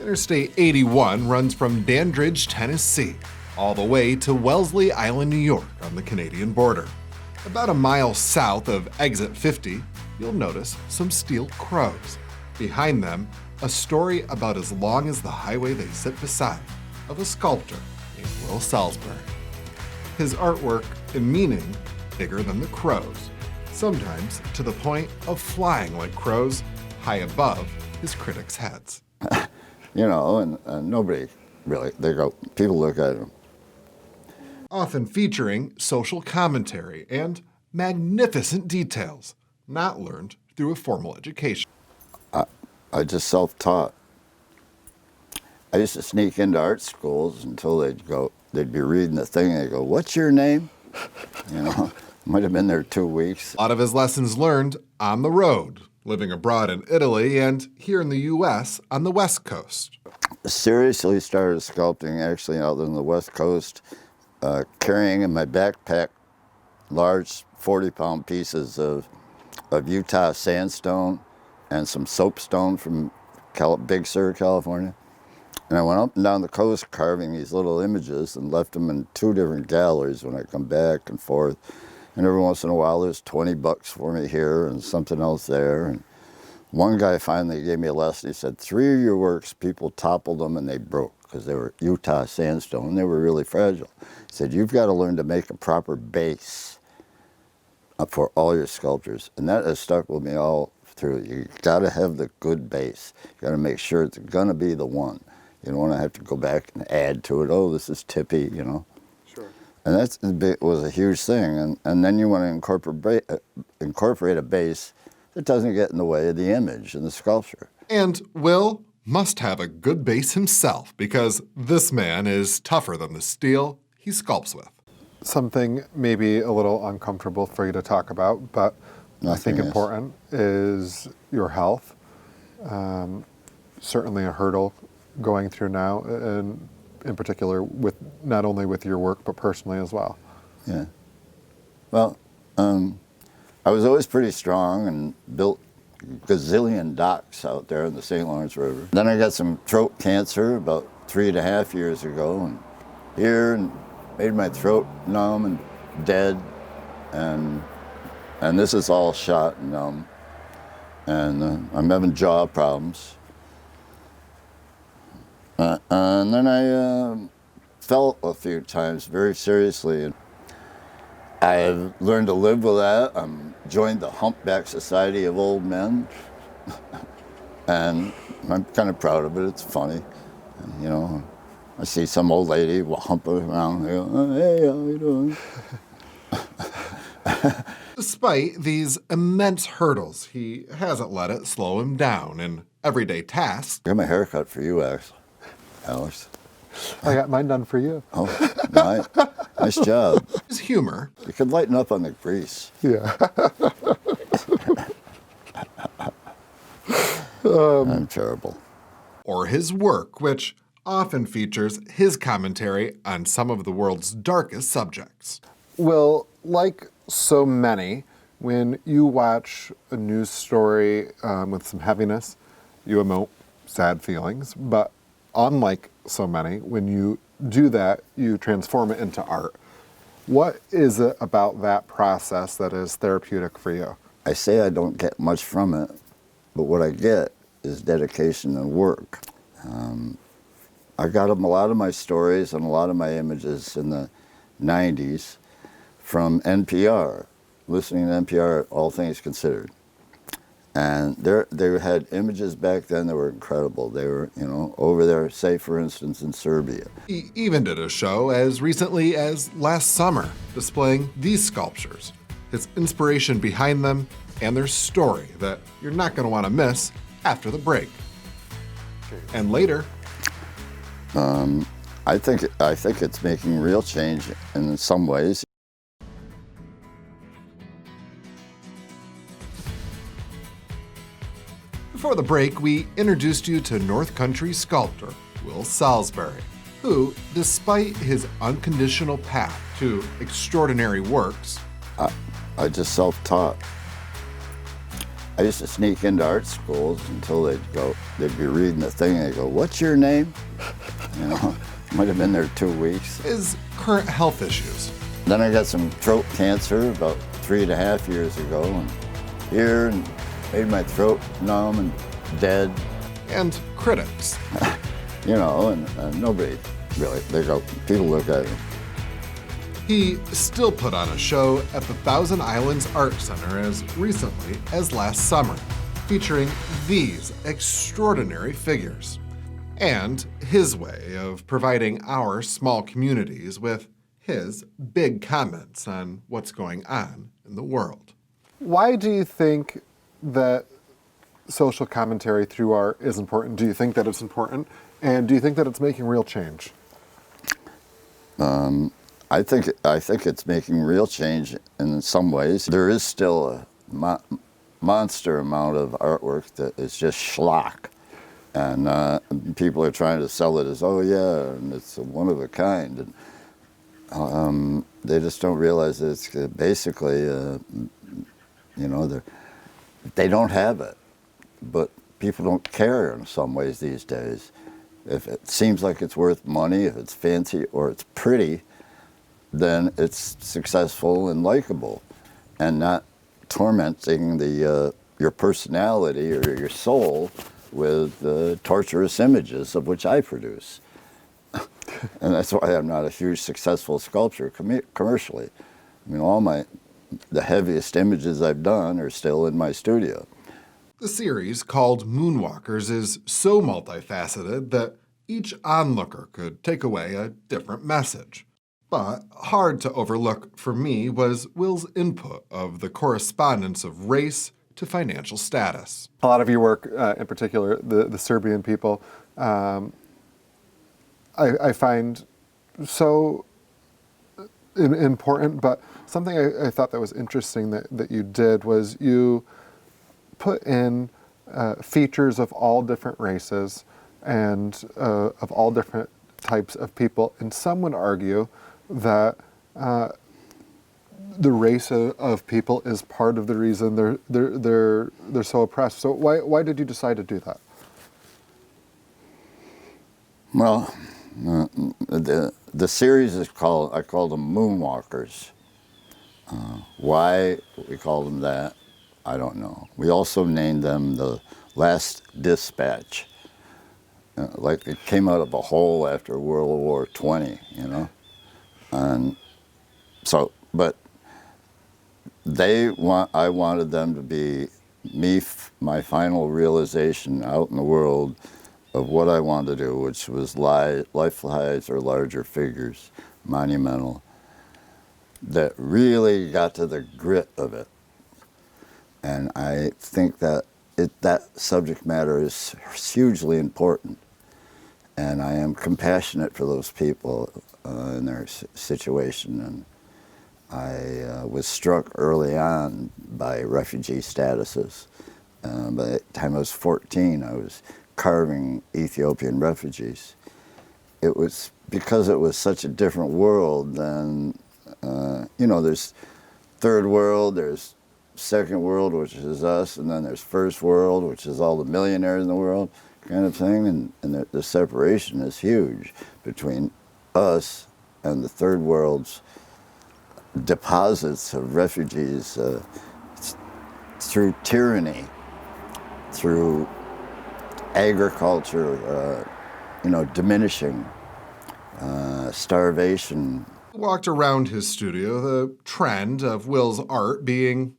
Interstate 81 runs from Dandridge, Tennessee, all the way to Wellesley Island, New York on the Canadian border. About a mile south of Exit 50, you'll notice some steel crows. Behind them, a story about as long as the highway they sit beside, of a sculptor named Will Salisbury. His artwork and meaning bigger than the crows, sometimes to the point of flying like crows high above his critics' heads. You know, and nobody really, people look at him. Often featuring social commentary and magnificent details, not learned through a formal education. I just self-taught. I used to sneak into art schools until they'd be reading the thing, and they'd go, "What's your name?" You know, might have been there 2 weeks. A lot of his lessons learned on the road, living abroad in Italy and here in the U.S. on the West Coast. Seriously started sculpting actually out on the West Coast, carrying in my backpack large 40-pound pieces of Utah sandstone and some soapstone from Big Sur, California. And I went up and down the coast carving these little images and left them in 2 different galleries when I come back and forth. And every once in a while there's $20 for me here and something else there. And one guy finally gave me a lesson. He said, 3 of your works, people toppled them and they broke because they were Utah sandstone and they were really fragile. He said, you've got to learn to make a proper base for all your sculptures. And that has stuck with me all through. You got to have the good base. You got to make sure it's going to be the one. You don't want to have to go back and add to it. Oh, this is tippy, you know. Sure. And that was a huge thing. And then you want to incorporate a base that doesn't get in the way of the image and the sculpture. And Will must have a good base himself, because this man is tougher than the steel he sculpts with. Something maybe a little uncomfortable for you to talk about, but I think important is your health. Certainly a hurdle going through now, and in particular with not only with your work, but personally as well. Yeah. Well, I was always pretty strong and built gazillion docks out there in the St. Lawrence River. Then I got some throat cancer about 3.5 years ago, and made my throat numb and dead, and this is all shot and numb, and I'm having jaw problems. And then I fell a few times very seriously. I've learned to live with that. Joined the Humpback Society of Old Men, and I'm kind of proud of it. It's funny, and, you know. I see some old lady humping around. They go, oh, hey, how you doing? Despite these immense hurdles, he hasn't let it slow him down in everyday tasks. I got my hair cut for you, Alex. I got mine done for you. Oh, nice job. His humor. You could lighten up on the grease. Yeah. I'm terrible. Or his work, which often features his commentary on some of the world's darkest subjects. Well, like so many, when you watch a news story with some heaviness, you emote sad feelings. But unlike so many, when you do that, you transform it into art. What is it about that process that is therapeutic for you? I say I don't get much from it, but what I get is dedication and work. I got a lot of my stories and a lot of my images in the 90s from NPR, listening to NPR, All Things Considered. And they had images back then that were incredible. They were, you know, over there, say, for instance, in Serbia. He even did a show as recently as last summer, displaying these sculptures, his inspiration behind them, and their story that you're not going to want to miss after the break. And later, I think it's making real change in some ways. before the break, we introduced you to North Country sculptor Will Salisbury, who, despite his unconditional path to extraordinary works, I just self-taught. I used to sneak into art schools until they'd be reading the thing and they'd go, "What's your name?" You know, might have been there 2 weeks. His current health issues. Then I got some throat cancer about 3.5 years ago, and here, and made my throat numb and dead. And critics. You know, and nobody really, people look at him. He still put on a show at the Thousand Islands Art Center as recently as last summer, featuring these extraordinary figures, and his way of providing our small communities with his big comments on what's going on in the world. Why do you think that social commentary through art is important? Do you think that it's important? And do you think that it's making real change? I think it's making real change in some ways. There is still a monster amount of artwork that is just schlock, and people are trying to sell it as, oh yeah, and it's one of a kind, and they just don't realize that it's basically, you know, they don't have it, but people don't care in some ways these days. If it seems like it's worth money, if it's fancy or it's pretty, then it's successful and likable, and not tormenting your personality or your soul with torturous images of which I produce. And that's why I'm not a huge successful sculptor commercially. I mean, the heaviest images I've done are still in my studio. The series, called Moonwalkers, is so multifaceted that each onlooker could take away a different message. But hard to overlook for me was Will's input of the correspondence of race to financial status. A lot of your work, in particular, the Serbian people, I find so important, but something I thought that was interesting that you did was you put in features of all different races and of all different types of people, and some would argue that the race of people is part of the reason they're so oppressed. So why did you decide to do that? Well, the series I call them Moonwalkers. Why we call them that, I don't know. We also named them the Last Dispatch. Like it came out of a hole after World War XX, you know? And so, but I wanted them to be my final realization out in the world of what I wanted to do, which was life-size or larger figures, monumental, that really got to the grit of it. And I think that that subject matter is hugely important. And I am compassionate for those people in their situation. And I was struck early on by refugee statuses. By the time I was 14, I was carving Ethiopian refugees. It was because it was such a different world than, you know, there's third world, there's second world, which is us, and then there's first world, which is all the millionaires in the world, kind of thing, and the separation is huge between us and the third world's deposits of refugees through tyranny, through agriculture, you know, diminishing, starvation. Walked around his studio, the trend of Will's art being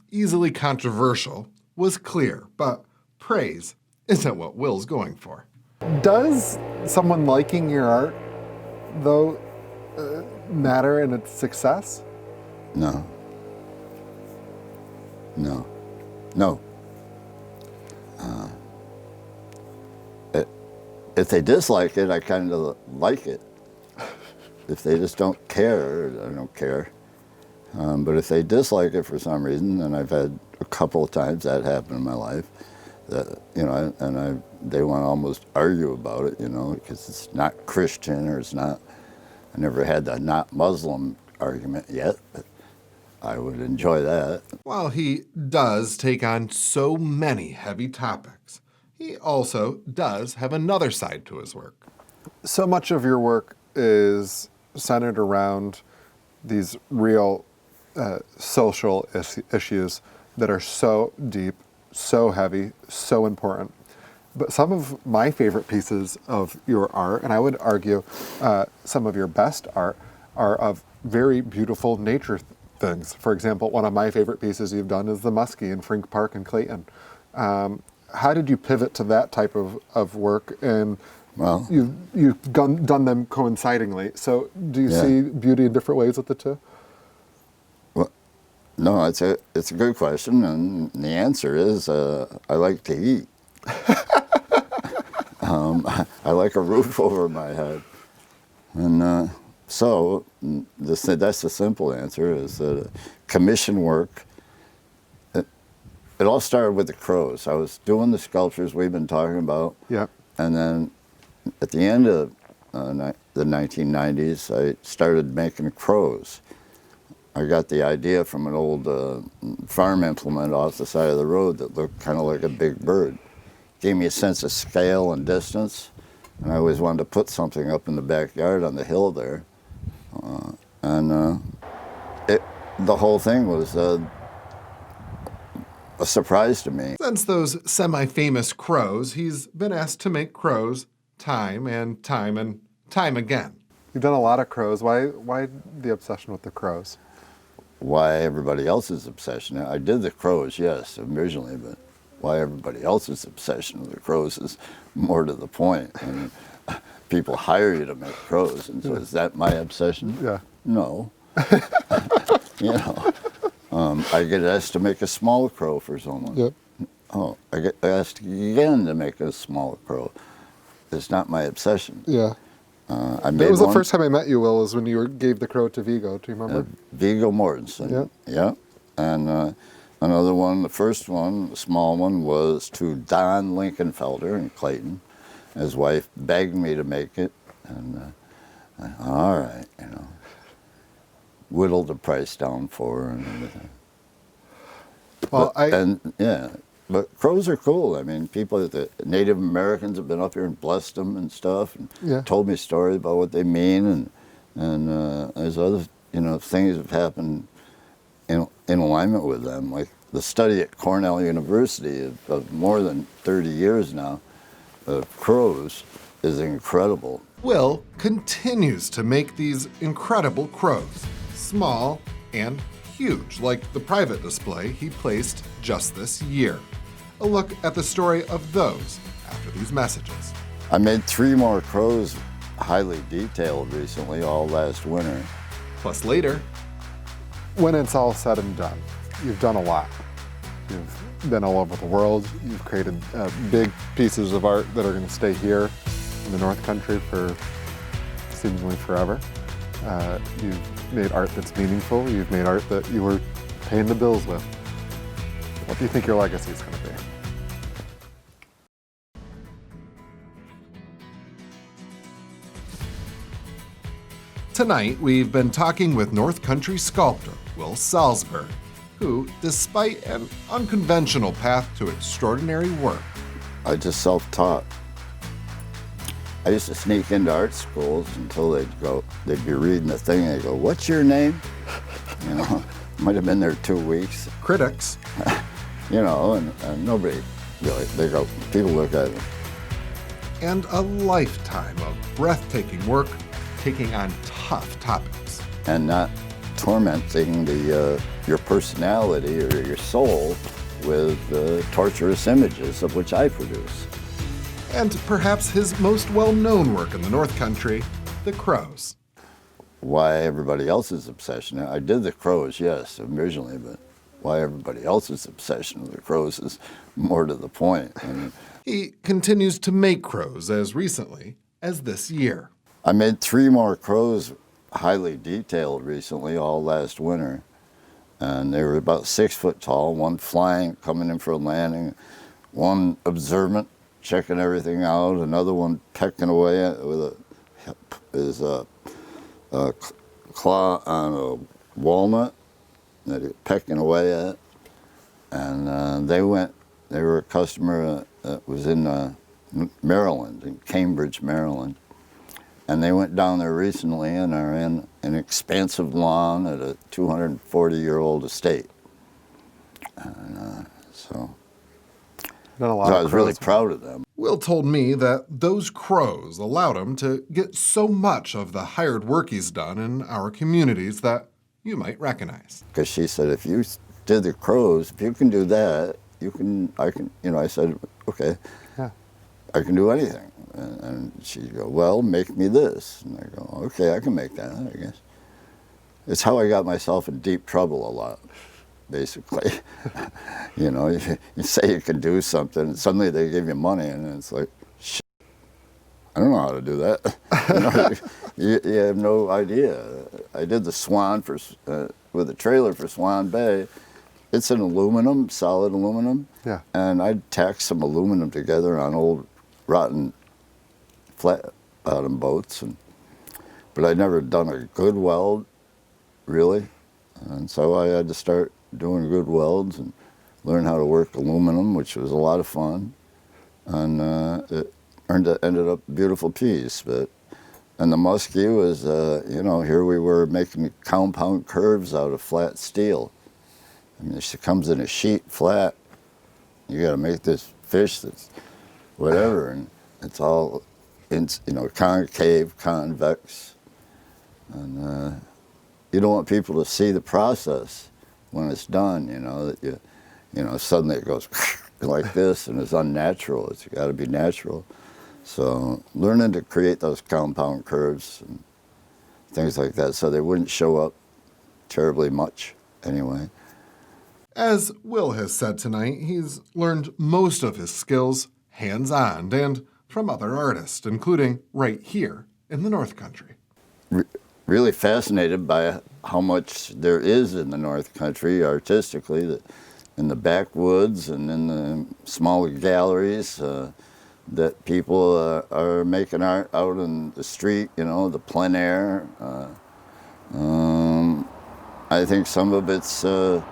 easily controversial was clear, but praise isn't what Will's going for. Does someone liking your art, though, matter in its success? No. No. No. If they dislike it, I kind of like it. If they just don't care, I don't care. But if they dislike it for some reason, and I've had a couple of times that happen in my life, that, you know, they want to almost argue about it, you know, because it's not Christian or it's not. I never had the not Muslim argument yet, but I would enjoy that. While he does take on so many heavy topics, he also does have another side to his work. So much of your work is centered around these real social issues that are so deep, so heavy, so important. But some of my favorite pieces of your art, and I would argue some of your best art, are of very beautiful nature things. For example, one of my favorite pieces you've done is the Muskie in Frink Park in Clayton. How did you pivot to that type of work? And Well, you've done them coincidingly. So do you Yeah. see beauty in different ways with the two? well, no, it's a good question, and the answer is I like to eat. I like a roof over my head, and so that's the simple answer. Is that commission work. It all started with the crows. I was doing the sculptures we've been talking about, Yeah. and then at the end of the 1990s, I started making crows. I got the idea from an old farm implement off the side of the road that looked kind of like a big bird. Gave me a sense of scale and distance, and I always wanted to put something up in the backyard on the hill there. The whole thing was a surprise to me. Since those semi-famous crows, he's been asked to make crows time and time and time again. You've done a lot of crows. Why the obsession with the crows? Why everybody else's obsession? I did the crows, yes, originally, but why everybody else's obsession with the crows is more to the point. I mean, people hire you to make crows, and so is that my obsession? Yeah. No. You know, I get asked to make a small crow for someone. Yep. Oh, I get asked again to make a small crow. It's not my obsession. Yeah. I made That was the one. first time I met you, Will, was when you gave the crow to Vigo. Do you remember? Viggo Mortensen. Yeah. Yeah. And another one, the first one, the small one, was to Don Linkenfelder in Clayton. His wife begged me to make it, and all right, you know, whittled the price down for her and everything. Well, But crows are cool. I mean, the Native Americans have been up here and blessed them and stuff, and Yeah. told me stories about what they mean, and there's other things that have happened in alignment with them, like the study at Cornell University of more than 30 years now of crows is incredible. Will continues to make these incredible crows, small and huge, like the private display he placed just this year. A look at the story of those after these messages. I made 3 more crows highly detailed recently, all last winter. Plus later, when it's all said and done, you've done a lot. You've been all over the world. You've created big pieces of art that are going to stay here in the North Country for seemingly forever. You've made art that's meaningful. You've made art that you were paying the bills with. What do you think your legacy is going to be? Tonight, we've been talking with North Country sculptor Will Salisbury, who, despite an unconventional path to extraordinary work, I just self-taught. I used to sneak into art schools until they'd be reading the thing and they'd go, "What's your name?" You know, might have been there 2 weeks. critics, You know, and nobody really, people look at it. and a lifetime of breathtaking work taking on tough topics. And not tormenting your personality or your soul with torturous images of which I produce. And perhaps his most well-known work in the North Country, the crows. Why everybody else's obsession? I did the crows, yes, originally, but why everybody else's obsession with the crows is more to the point. I mean, He continues to make crows as recently as this year. I made 3 more crows highly detailed recently, all last winter. And they were about 6 foot tall, one flying, coming in for a landing, one observant, checking everything out, another one pecking away with his claw on a walnut, that it's pecking away at. And they were a customer that was in Maryland, in Cambridge, Maryland. And they went down there recently and are in an expansive lawn at a 240-year-old estate. And so Done a lot I of was really crows. proud of them. Will told me that those crows allowed him to get so much of the hired work he's done in our communities that you might recognize. Because she said, if you did the crows, if you can do that, I can, I said, okay, Yeah. I can do anything. And she'd go, well, make me this. And I go, okay, I can make that, I guess. It's how I got myself in deep trouble a lot, basically. You say you can do something, and suddenly they give you money, and it's like, shit, I don't know how to do that. You have no idea. I did the Swan with a trailer for Swan Bay. It's an aluminum, solid aluminum. Yeah. And I'd tack some aluminum together on old rotten flat bottom boats. But I'd never done a good weld, really. And so I had to start doing good welds and learn how to work aluminum, which was a lot of fun. And it ended up a beautiful piece. And the muskie was, here we were making compound curves out of flat steel. I mean, it comes in a sheet flat. You got to make this fish that's whatever, and it's all, concave, convex. And you don't want people to see the process when it's done, that suddenly it goes like this, and it's unnatural. It's got to be natural. So learning to create those compound curves and things like that so they wouldn't show up terribly much anyway. As Will has said tonight, he's learned most of his skills hands-on and from other artists, including right here in the North Country. Really fascinated by how much there is in the North Country artistically, in the backwoods and in the smaller galleries, that people are making art out in the street, the plein air. I think some of it's, the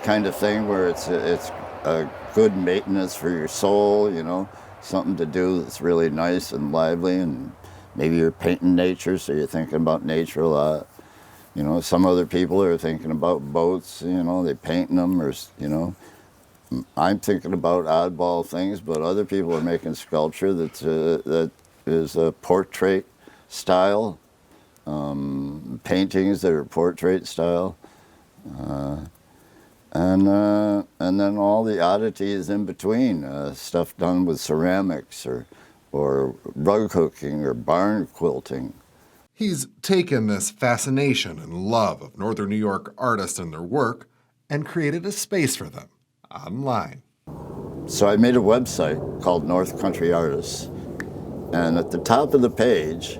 kind of thing where it's a good maintenance for your soul, something to do that's really nice and lively, and maybe you're painting nature, so you're thinking about nature a lot. Some other people are thinking about boats, they painting them, or, I'm thinking about oddball things, but other people are making sculpture that is a portrait style, paintings that are portrait style. And then all the oddities in between, stuff done with ceramics or rug hooking or barn quilting. He's taken this fascination and love of Northern New York artists and their work and created a space for them online. So I made a website called North Country Artists, and at the top of the page,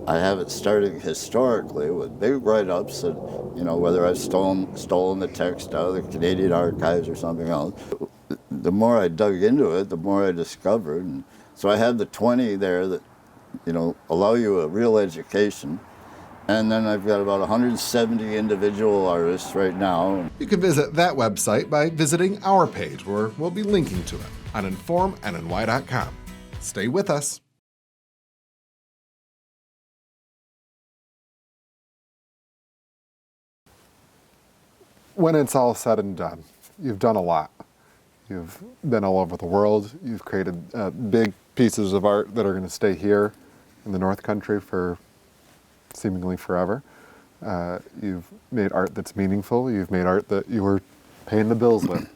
I have it starting historically with big write-ups that, whether I've stolen the text out of the Canadian archives or something else. The more I dug into it, the more I discovered. And so I have the 20 there that, allow you a real education. And then I've got about 170 individual artists right now. You can visit that website by visiting our page, where we'll be linking to it on informnny.com. Stay with us. When it's all said and done, you've done a lot. You've been all over the world. You've created big pieces of art that are going to stay here in the North Country for seemingly forever. You've made art that's meaningful. You've made art that you were paying the bills with.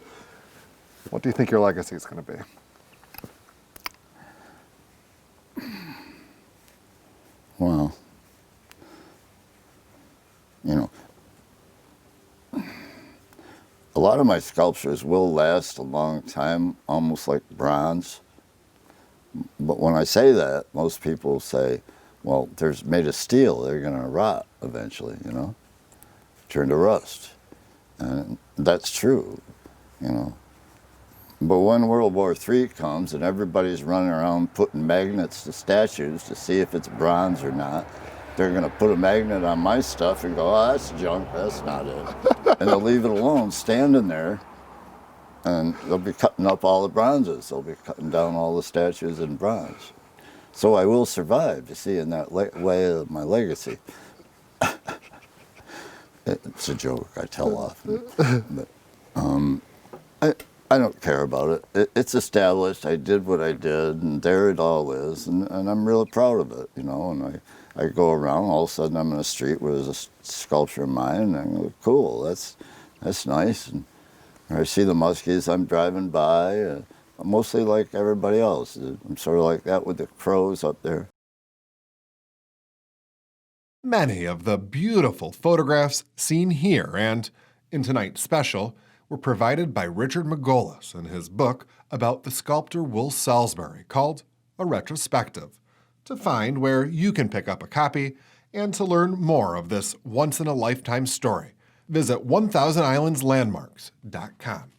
What do you think your legacy is going to be? Well, a lot of my sculptures will last a long time, almost like bronze. But when I say that, most people say, well, they're made of steel. They're going to rot eventually, turn to rust. And that's true, But when World War III comes and everybody's running around putting magnets to statues to see if it's bronze or not, they're going to put a magnet on my stuff and go, oh, that's junk, that's not it. And they'll leave it alone, standing there, and they'll be cutting up all the bronzes. They'll be cutting down all the statues in bronze. So I will survive, you see, in that way of my legacy. It's a joke I tell often. But I don't care about it. It's established. I did what I did, and there it all is, and I'm really proud of it, you know. And I go around, all of a sudden I'm in a street where there's a sculpture of mine, and I go, cool, that's nice. And I see the muskies I'm driving by, I'm mostly like everybody else. I'm sort of like that with the crows up there. Many of the beautiful photographs seen here and in tonight's special were provided by Richard Magolis in his book about the sculptor Will Salisbury called A Retrospective. To find where you can pick up a copy and to learn more of this once-in-a-lifetime story, visit 1000islandslandmarks.com.